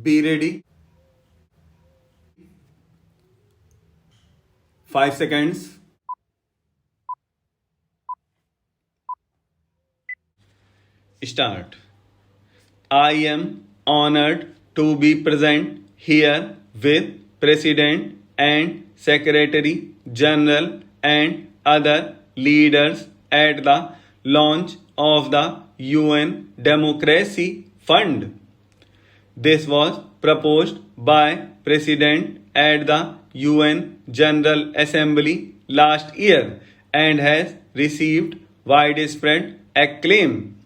Be ready. 5 seconds. Start. I am honored to be present here with President and Secretary General and other leaders at the launch of the UN Democracy Fund. This was proposed by President at the UN General Assembly last year and has received widespread acclaim.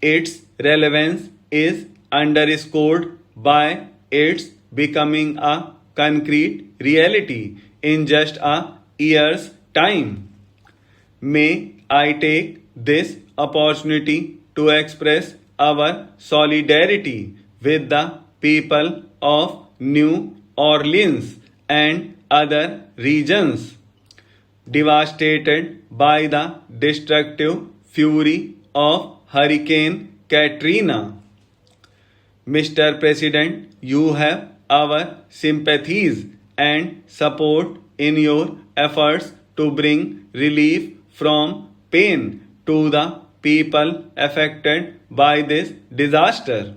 Its relevance is underscored by its becoming a concrete reality in just a year's time. May I take this opportunity to express our solidarity with the people of New Orleans and other regions devastated by the destructive fury of Hurricane Katrina. Mr. President, you have our sympathies and support in your efforts to bring relief from pain to the people affected by this disaster.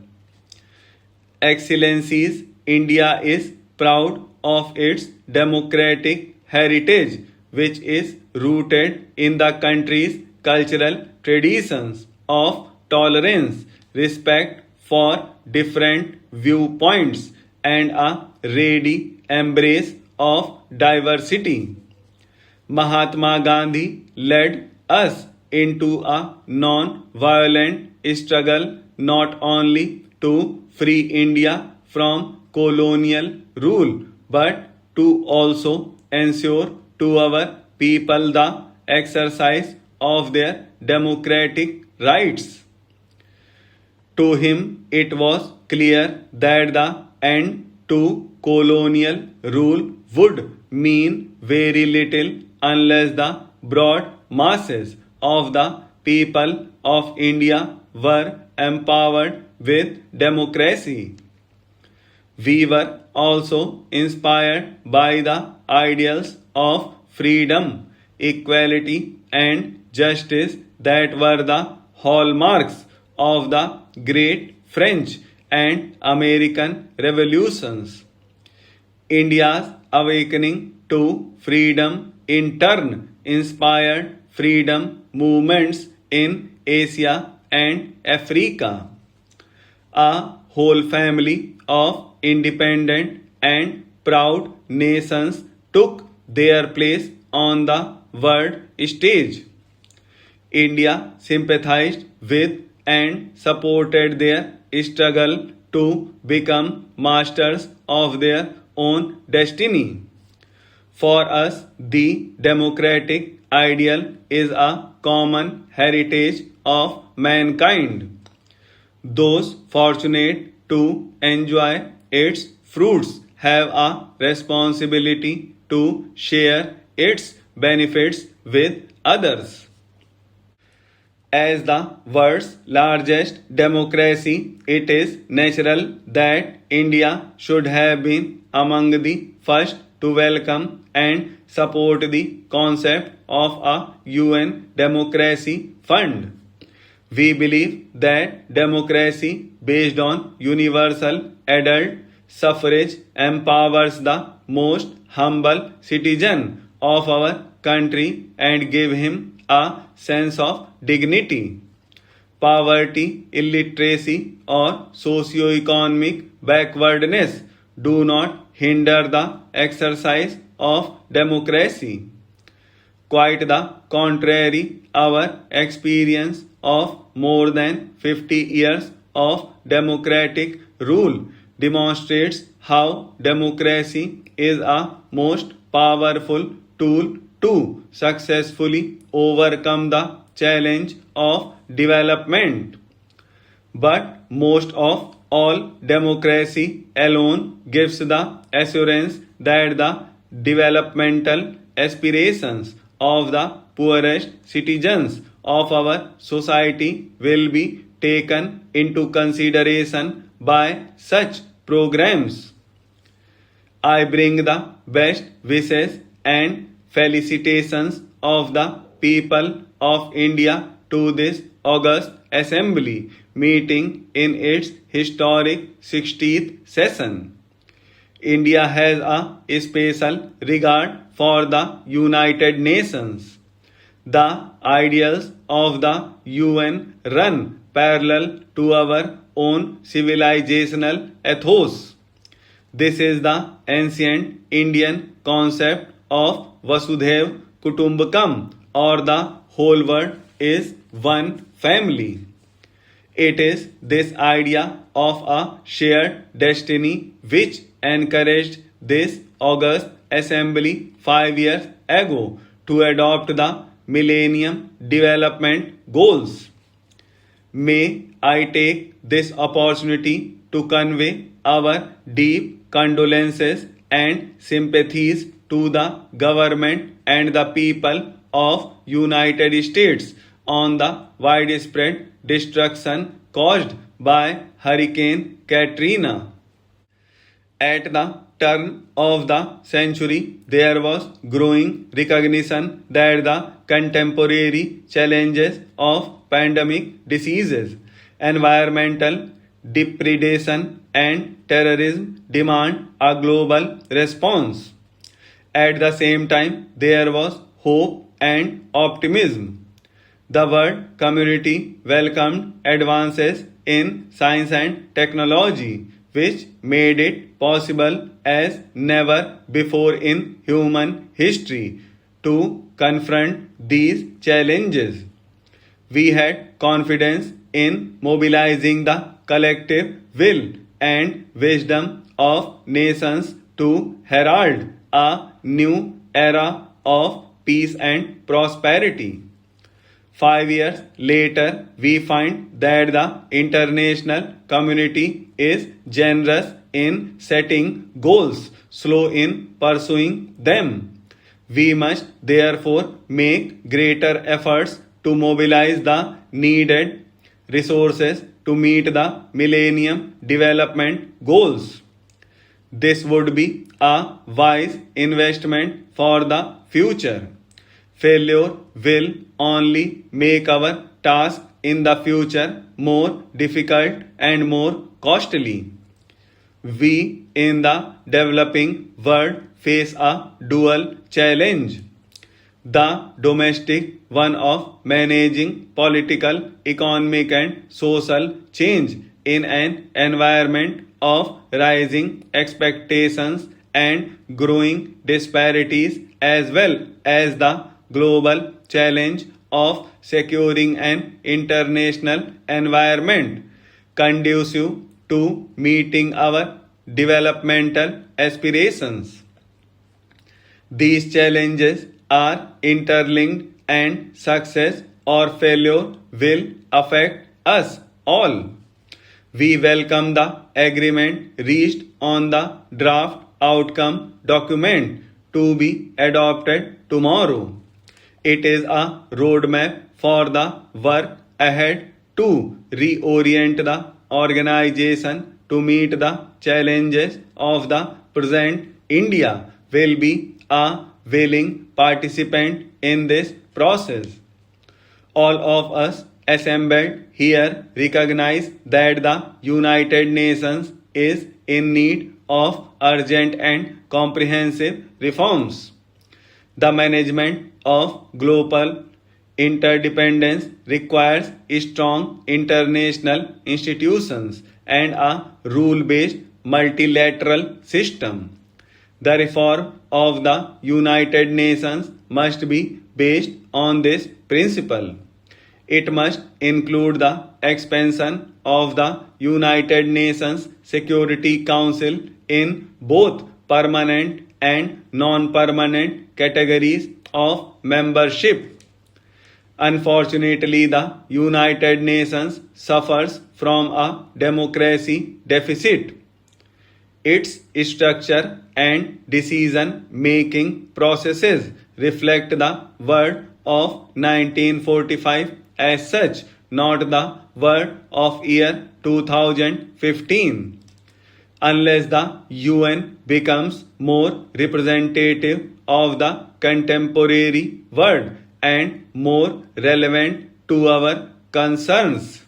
Excellencies, India is proud of its democratic heritage, which is rooted in the country's cultural traditions of tolerance, respect for different viewpoints, and a ready embrace of diversity. Mahatma Gandhi led us into a non violent struggle not only to free India from colonial rule but to also ensure to our people the exercise of their democratic rights. To him, it was clear that the end to colonial rule would mean very little unless the broad masses of the people of India were empowered with democracy. We were also inspired by the ideals of freedom, equality, and justice that were the hallmarks of the great French and American revolutions. India's awakening to freedom in turn inspired freedom movements in Asia and Africa. A whole family of independent and proud nations took their place on the world stage. India sympathized with and supported their struggle to become masters of their own destiny. For us, the democratic ideal is a common heritage of mankind. Those fortunate to enjoy its fruits have a responsibility to share its benefits with others. As the world's largest democracy, it is natural that India should have been among the first to welcome and support the concept of a UN Democracy Fund. We believe that democracy based on universal adult suffrage empowers the most humble citizen of our country and give him a sense of dignity. Poverty, illiteracy, or socio-economic backwardness do not hinder the exercise of democracy. Quite the contrary, our experience of more than 50 years of democratic rule demonstrates how democracy is a most powerful tool to successfully overcome the challenge of development. But most of all, democracy alone gives the assurance that the developmental aspirations of the poorest citizens of our society will be taken into consideration by such programs. I bring the best wishes and felicitations of the people of India to this August Assembly meeting in its historic 60th session. India has a special regard for the United Nations. The ideals of the UN run parallel to our own civilizational ethos. This is the ancient Indian concept of Vasudhaiv Kutumbakam, or the whole world is one family. It is this idea of a shared destiny which encouraged this August Assembly 5 years ago to adopt the Millennium Development Goals. May I take this opportunity to convey our deep condolences and sympathies to the government and the people of United States on the widespread destruction caused by Hurricane Katrina. At the turn of the century, there was growing recognition that the contemporary challenges of pandemic diseases, environmental depredation, and terrorism demand a global response. At the same time, there was hope and optimism. The world community welcomed advances in science and technology, which made it possible as never before in human history to confront these challenges. We had confidence in mobilizing the collective will and wisdom of nations to herald a new era of peace and prosperity. 5 years later, we find that the international community is generous in setting goals, slow in pursuing them. We must therefore make greater efforts to mobilize the needed resources to meet the Millennium Development Goals. This would be a wise investment for the future. Failure will only make our task in the future more difficult and more costly. We in the developing world face a dual challenge. The domestic one of managing political, economic, and social change in an environment of rising expectations and growing disparities, as well as the global challenge of securing an international environment conducive to meeting our developmental aspirations. These challenges are interlinked, and success or failure will affect us all. We welcome the agreement reached on the draft outcome document to be adopted tomorrow. It is a roadmap for the work ahead to reorient the organization to meet the challenges of the present. India will be a willing participant in this process. All of us assembled here recognize that the United Nations is in need of urgent and comprehensive reforms. The management of global interdependence requires strong international institutions and a rule-based multilateral system. The reform of the United Nations must be based on this principle. It must include the expansion of the United Nations Security Council in both permanent and non-permanent categories of membership. Unfortunately, the United Nations suffers from a democracy deficit. Its structure and decision-making processes reflect the world of 1945 as such, not the Word of Year 2015. Unless the UN becomes more representative of the contemporary world and more relevant to our concerns.